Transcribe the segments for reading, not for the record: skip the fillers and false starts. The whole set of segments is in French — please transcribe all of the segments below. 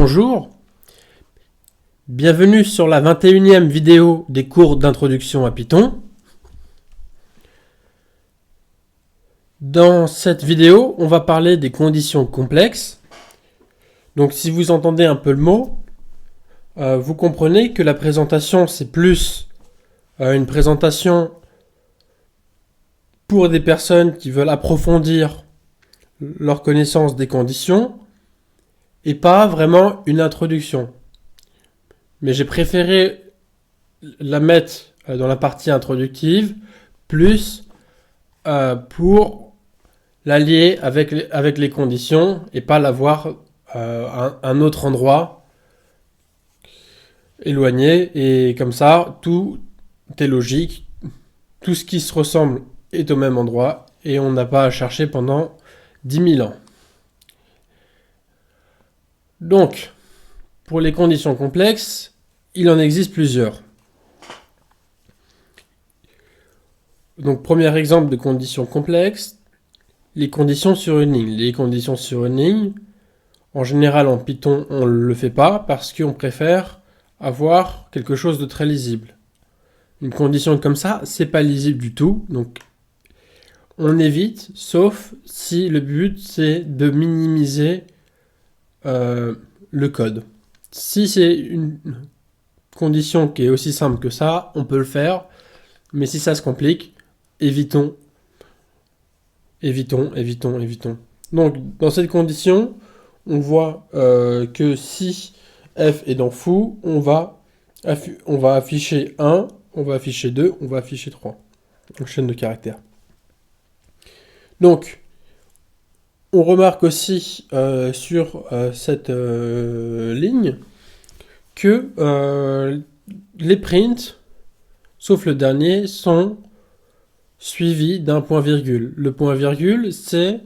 Bonjour, bienvenue sur la 21e vidéo des cours d'introduction à Python. Dans cette vidéo, on va parler des conditions complexes. Donc si vous entendez un peu le mot, vous comprenez que la présentation c'est plus une présentation pour des personnes qui veulent approfondir leur connaissance des conditions et pas vraiment une introduction. Mais j'ai préféré la mettre dans la partie introductive, plus pour l'allier avec les conditions et pas l'avoir à un autre endroit éloigné. Et comme ça, tout est logique, tout ce qui se ressemble est au même endroit et on n'a pas à chercher pendant 10 000 ans. Donc, pour les conditions complexes, il en existe plusieurs. Donc, premier exemple de conditions complexes, les conditions sur une ligne. Les conditions sur une ligne, en général en Python, on ne le fait pas parce qu'on préfère avoir quelque chose de très lisible. Une condition comme ça, c'est pas lisible du tout, donc on évite, sauf si le but c'est de minimiser le code. Si c'est une condition qui est aussi simple que ça, on peut le faire, mais si ça se complique, évitons. Donc, dans cette condition, on voit que si f est dans foo, on va afficher 1, on va afficher 2, on va afficher 3. Donc, chaîne de caractères. Donc, on remarque aussi sur cette ligne que les prints, sauf le dernier, sont suivis d'un point-virgule. Le point-virgule, c'est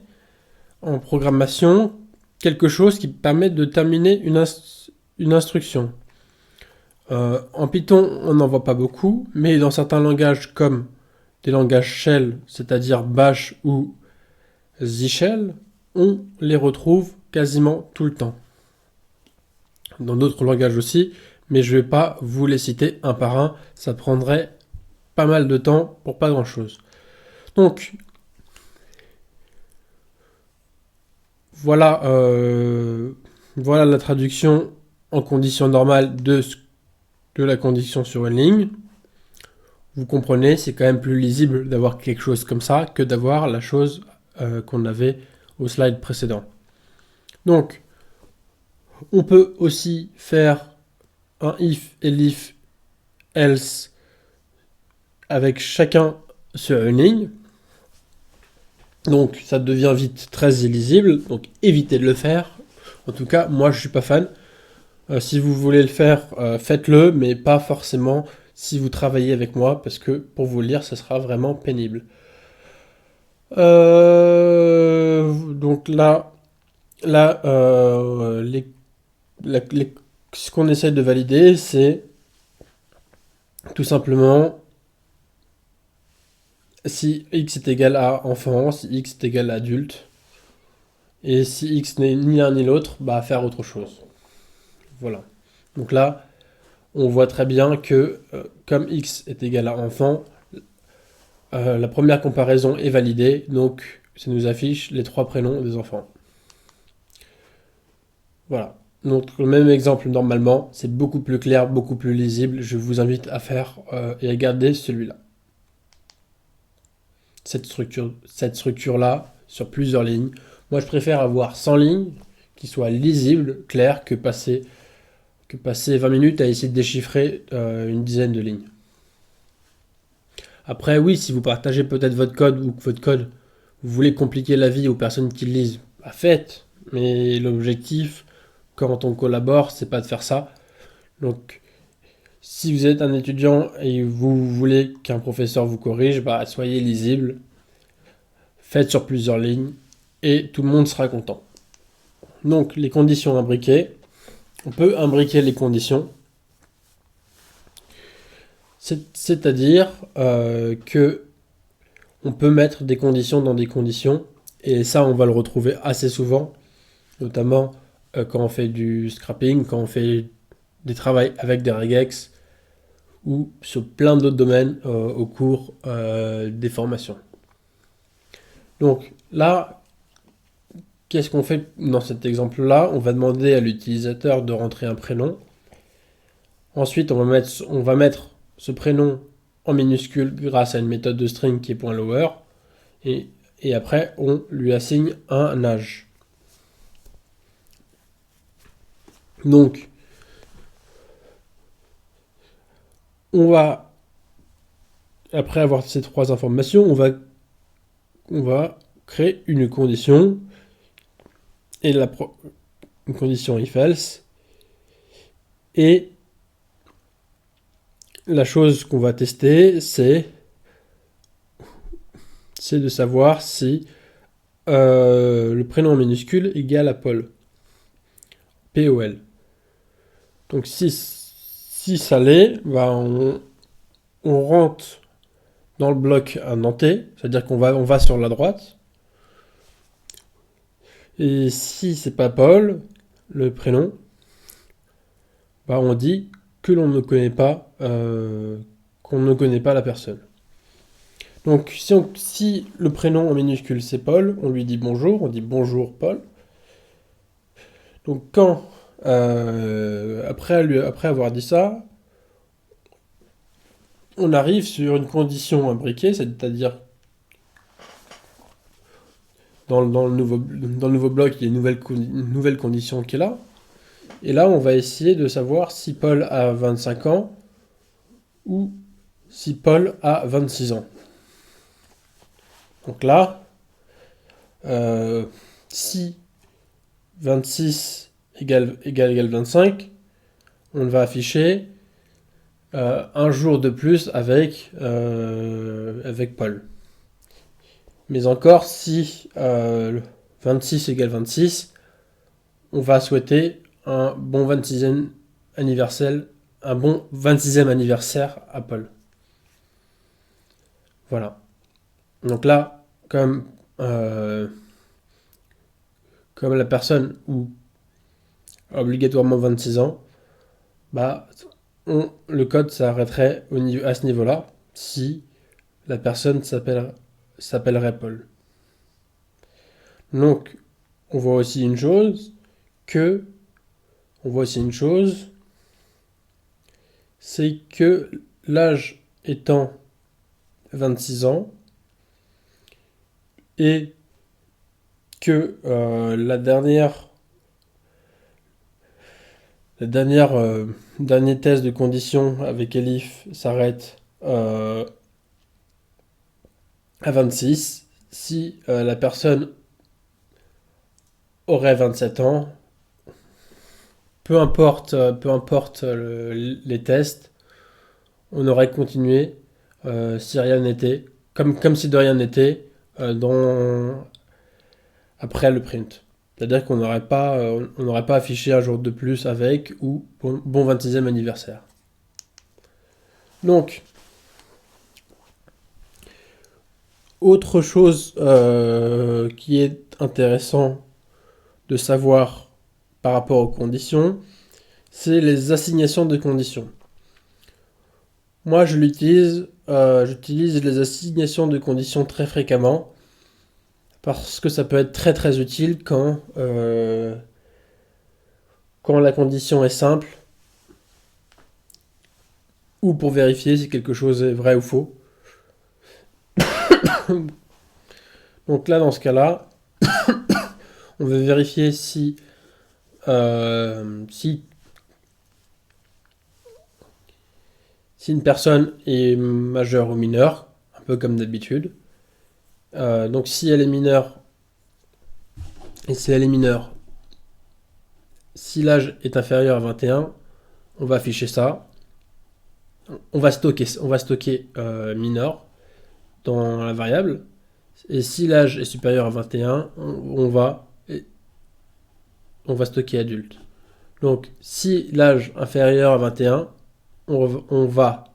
en programmation quelque chose qui permet de terminer une instruction. En Python, on n'en voit pas beaucoup, mais dans certains langages comme des langages shell, c'est-à-dire bash ou zshell, on les retrouve quasiment tout le temps. Dans d'autres langages aussi, mais je ne vais pas vous les citer un par un, ça prendrait pas mal de temps pour pas grand-chose. Donc, voilà la traduction en conditions normales de la condition sur une ligne. Vous comprenez, c'est quand même plus lisible d'avoir quelque chose comme ça que d'avoir la chose qu'on avait au slide précédent. Donc, on peut aussi faire un if, elif, else avec chacun sur une ligne. Donc, ça devient vite très illisible. Donc, évitez de le faire. En tout cas, moi, je suis pas fan. Si vous voulez le faire, faites-le, mais pas forcément si vous travaillez avec moi, parce que pour vous lire, ça sera vraiment pénible. Donc là, ce qu'on essaie de valider, c'est tout simplement si x est égal à enfant, si x est égal à adulte, et si x n'est ni l'un ni l'autre, bah faire autre chose. Voilà. Donc là, on voit très bien que comme x est égal à enfant, la première comparaison est validée, donc ça nous affiche les 3 prénoms des enfants. Voilà. Donc le même exemple normalement, c'est beaucoup plus clair, beaucoup plus lisible. Je vous invite à faire et à garder celui-là. Cette structure-là, sur plusieurs lignes. Moi, je préfère avoir 100 lignes qui soient lisibles, claires, que passer 20 minutes à essayer de déchiffrer une dizaine de lignes. Après, oui, si vous partagez peut-être votre code ou que votre code, vous voulez compliquer la vie aux personnes qui le lisent, bah faites. Mais l'objectif, quand on collabore, c'est pas de faire ça. Donc, si vous êtes un étudiant et vous voulez qu'un professeur vous corrige, bah soyez lisible, faites sur plusieurs lignes et tout le monde sera content. Donc, les conditions imbriquées, on peut imbriquer les conditions. C'est-à-dire que on peut mettre des conditions dans des conditions, et ça on va le retrouver assez souvent, notamment quand on fait du scrapping, quand on fait des travaux avec des regex ou sur plein d'autres domaines au cours des formations. Donc là, qu'est-ce qu'on fait dans cet exemple-là? On va demander à l'utilisateur de rentrer un prénom. Ensuite, on va mettre ce prénom en minuscule grâce à une méthode de string qui est .lower. Et après, on lui assigne un âge. Donc, on va, après avoir ces trois informations, on va créer une condition. Et une condition if else. Et la chose qu'on va tester, c'est de savoir si le prénom minuscule égale à Paul. P-O-L. Donc si ça l'est, on rentre dans le bloc un entier, c'est-à-dire on va sur la droite. Et si c'est pas Paul, le prénom, on dit que l'on ne connaît pas, qu'on ne connaît pas la personne. Donc si le prénom en minuscule c'est Paul, on lui dit bonjour, on dit bonjour Paul. Donc quand, après avoir dit ça, on arrive sur une condition imbriquée, c'est-à-dire dans le nouveau bloc, il y a une nouvelle condition qui est là. Et là, on va essayer de savoir si Paul a 25 ans ou si Paul a 26 ans. Donc là, si 26 égale 25, on va afficher un jour de plus avec Paul. Mais encore, si 26 égale 26, on va souhaiter un bon 26e anniversaire à Paul. Voilà. Donc là, comme la personne a obligatoirement 26 ans, le code s'arrêterait à ce niveau-là si la personne s'appellerait Paul. Donc, on voit aussi une chose, c'est que l'âge étant 26 ans et que dernier test de condition avec Elif s'arrête à 26. Si la personne aurait 27 ans, peu importe les tests, on aurait continué si rien n'était, comme si de rien n'était après le print. C'est-à-dire qu'on n'aurait pas affiché un jour de plus avec ou bon 26e anniversaire. Donc, autre chose qui est intéressant de savoir par rapport aux conditions, c'est les assignations de conditions. Moi, j'utilise les assignations de conditions très fréquemment parce que ça peut être très très utile quand la condition est simple ou pour vérifier si quelque chose est vrai ou faux. Donc là, dans ce cas-là, on veut vérifier si une personne est majeure ou mineure, un peu comme d'habitude. Donc si elle est mineure, si l'âge est inférieur à 21, on va afficher ça. On va stocker mineur dans la variable. Et si l'âge est supérieur à 21, on va stocker adulte. Donc si l'âge inférieur à 21, on va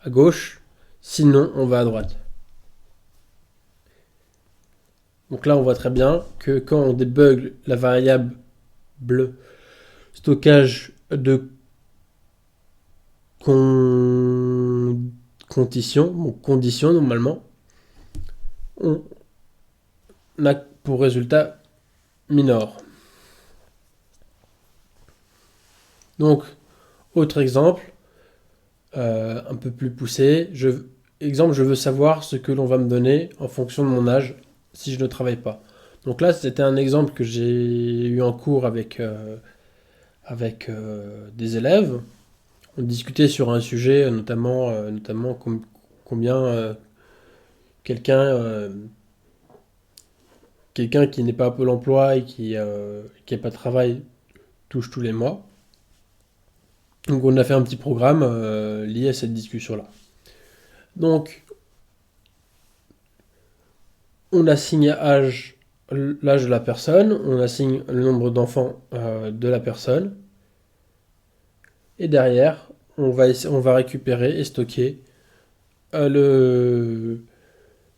à gauche, sinon on va à droite. Donc là on voit très bien que quand on débug la variable variable stockage de conditions normalement, on a pour résultat minor. Donc, autre exemple, un peu plus poussé. Je veux savoir ce que l'on va me donner en fonction de mon âge si je ne travaille pas. Donc là, c'était un exemple que j'ai eu en cours avec des élèves. On discutait sur un sujet, notamment combien quelqu'un qui n'est pas à Pôle emploi et qui n'a pas de travail touche tous les mois. Donc on a fait un petit programme lié à cette discussion-là. Donc on assigne l'âge de la personne, on assigne le nombre d'enfants de la personne, et derrière on va récupérer et stocker le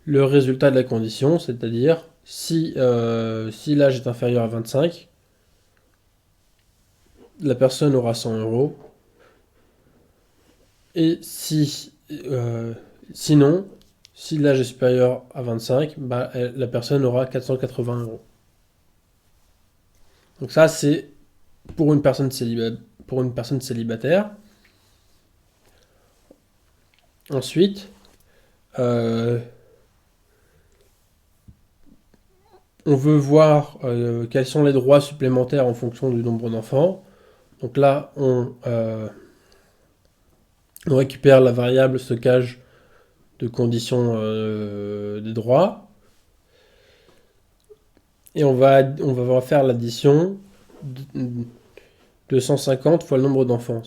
résultat de la condition, c'est-à-dire si l'âge est inférieur à 25, la personne aura 100 euros. Et sinon, si l'âge est supérieur à 25, la personne aura 480 euros. Donc ça, c'est pour une personne célibataire. Ensuite, on veut voir quels sont les droits supplémentaires en fonction du nombre d'enfants. Donc là, on récupère la variable stockage de conditions des droits. Et on va faire l'addition de 150 fois le nombre d'enfants.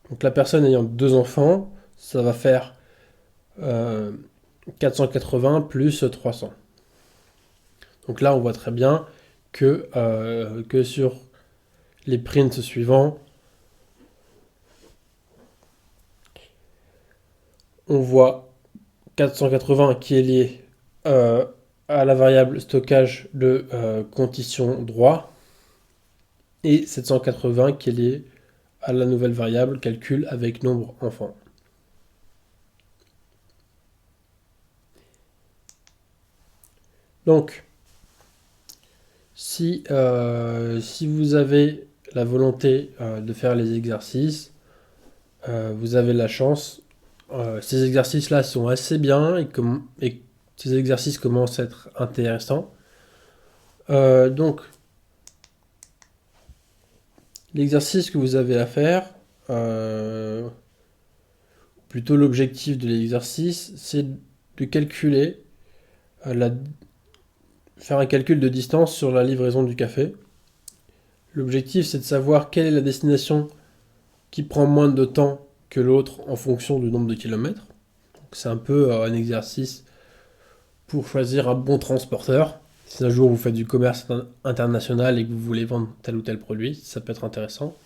Donc la personne ayant 2 enfants, ça va faire 480 plus 300. Donc là, on voit très bien que sur les prints suivants, on voit 480 qui est lié à la variable stockage de condition droit et 780 qui est lié à la nouvelle variable calcul avec nombre enfant. Donc, si vous avez la volonté de faire les exercices, vous avez la chance. Ces exercices-là sont assez bien et ces exercices commencent à être intéressants. Donc, l'exercice que vous avez à faire, plutôt l'objectif de l'exercice, c'est de calculer, faire un calcul de distance sur la livraison du café. L'objectif, c'est de savoir quelle est la destination qui prend moins de temps que l'autre en fonction du nombre de kilomètres. Donc, c'est un peu un exercice pour choisir un bon transporteur. Si un jour vous faites du commerce international et que vous voulez vendre tel ou tel produit, ça peut être intéressant.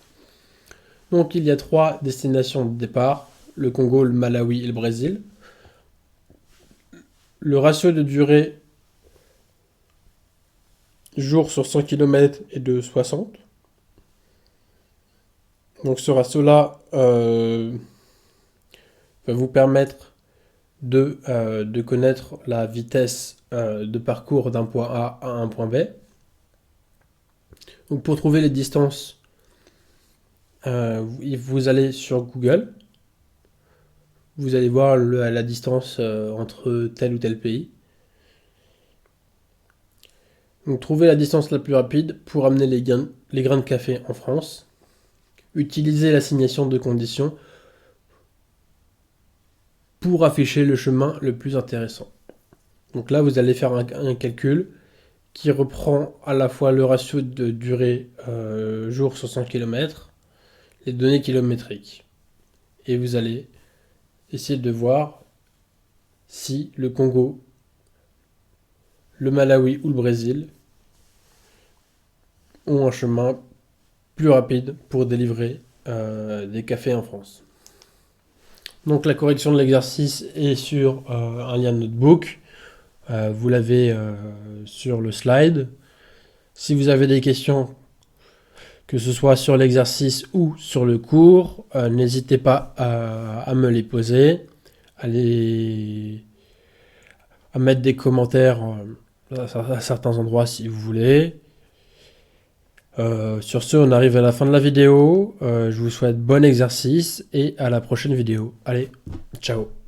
Donc il y a 3 destinations de départ, le Congo, le Malawi et le Brésil. Le ratio de durée jour sur 100 km est de 60. Donc ce ratio-là va vous permettre de connaître la vitesse de parcours d'un point A à un point B. Donc pour trouver les distances, vous allez sur Google, vous allez voir la distance entre tel ou tel pays. Donc trouver la distance la plus rapide pour amener les grains de café en France. Utilisez l'assignation de conditions pour afficher le chemin le plus intéressant. Donc là, vous allez faire un calcul qui reprend à la fois le ratio de durée jour sur 100 km, les données kilométriques. Et vous allez essayer de voir si le Congo, le Malawi ou le Brésil ont un chemin plus rapide pour délivrer des cafés en France. Donc la correction de l'exercice est sur un lien de notebook. Vous l'avez sur le slide. Si vous avez des questions, que ce soit sur l'exercice ou sur le cours, n'hésitez pas à me les poser, à mettre des commentaires à certains endroits si vous voulez. Sur ce, on arrive à la fin de la vidéo. Je vous souhaite bon exercice et à la prochaine vidéo. Allez, ciao!